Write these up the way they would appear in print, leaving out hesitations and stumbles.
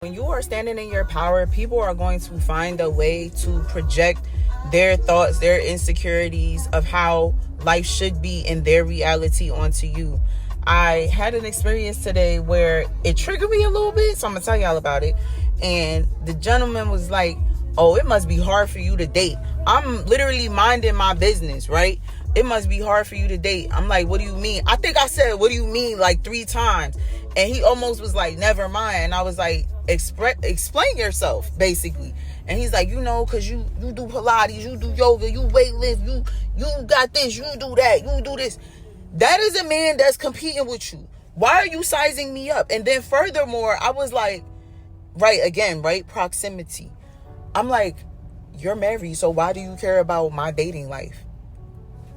When you are standing in your power, people are going to find a way to project their thoughts, their insecurities of how life should be in their reality onto you. I had an experience today where it triggered me a little bit, so I'm going to tell y'all about it. And the gentleman was like, oh, it must be hard for you to date. I'm literally minding my business, right? It must be hard for you to date. I'm like, what do you mean? I think I said, what do you mean, like 3 times. And he almost was like, never mind. And I was like, explain yourself, basically. And he's like, because you do Pilates, you do yoga, you weightlift, you got this, you do that, you do this. That is a man that's competing with you. Why are you sizing me up? And then furthermore, I was like, right, proximity. I'm like, you're married, so why do you care about my dating life?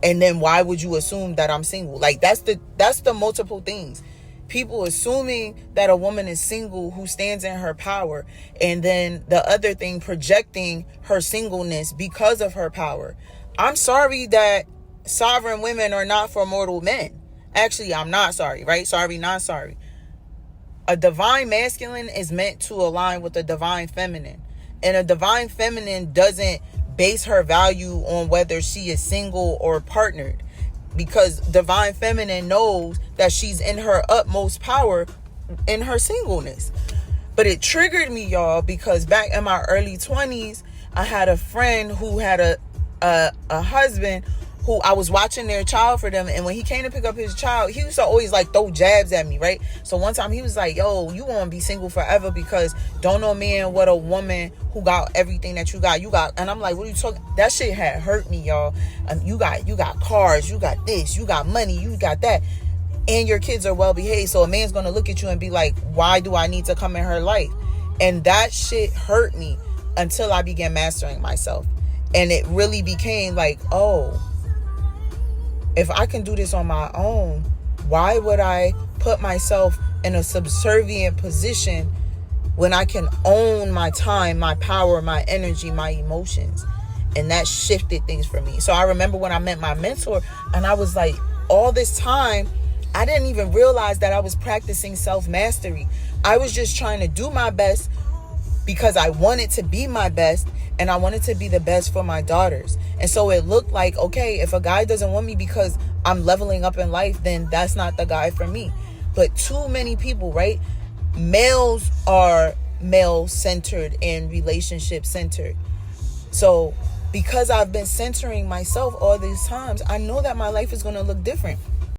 And then why would you assume that I'm single? Like, that's the multiple things. People assuming that a woman is single who stands in her power. And then the other thing, projecting her singleness because of her power. I'm sorry that sovereign women are not for mortal men. Actually, I'm not sorry, right? Sorry, not sorry. A divine masculine is meant to align with a divine feminine. And a divine feminine doesn't base her value on whether she is single or partnered. Because divine feminine knows that she's in her utmost power in her singleness. But it triggered me, y'all, because back in my early 20s, I had a friend who had a husband who I was watching their child for them. And when he came to pick up his child, he used to always like throw jabs at me, right? So one time he was like, yo, you want to be single forever because don't know man what a woman who got everything that you got. And I'm like, what are you talking? That shit had hurt me, y'all. You got cars, you got this, you got money, you got that. And your kids are well behaved. So a man's going to look at you and be like, why do I need to come in her life? And that shit hurt me until I began mastering myself. And it really became like, oh, if I can do this on my own, why would I put myself in a subservient position when I can own my time, my power, my energy, my emotions? And that shifted things for me. So I remember when I met my mentor and I was like, all this time, I didn't even realize that I was practicing self-mastery. I was just trying to do my best because I wanted to be my best and I wanted to be the best for my daughters. And so it looked like, okay, if a guy doesn't want me because I'm leveling up in life, then that's not the guy for me. But too many people, right? Males are male-centered and relationship-centered. So because I've been centering myself all these times, I know that my life is going to look different.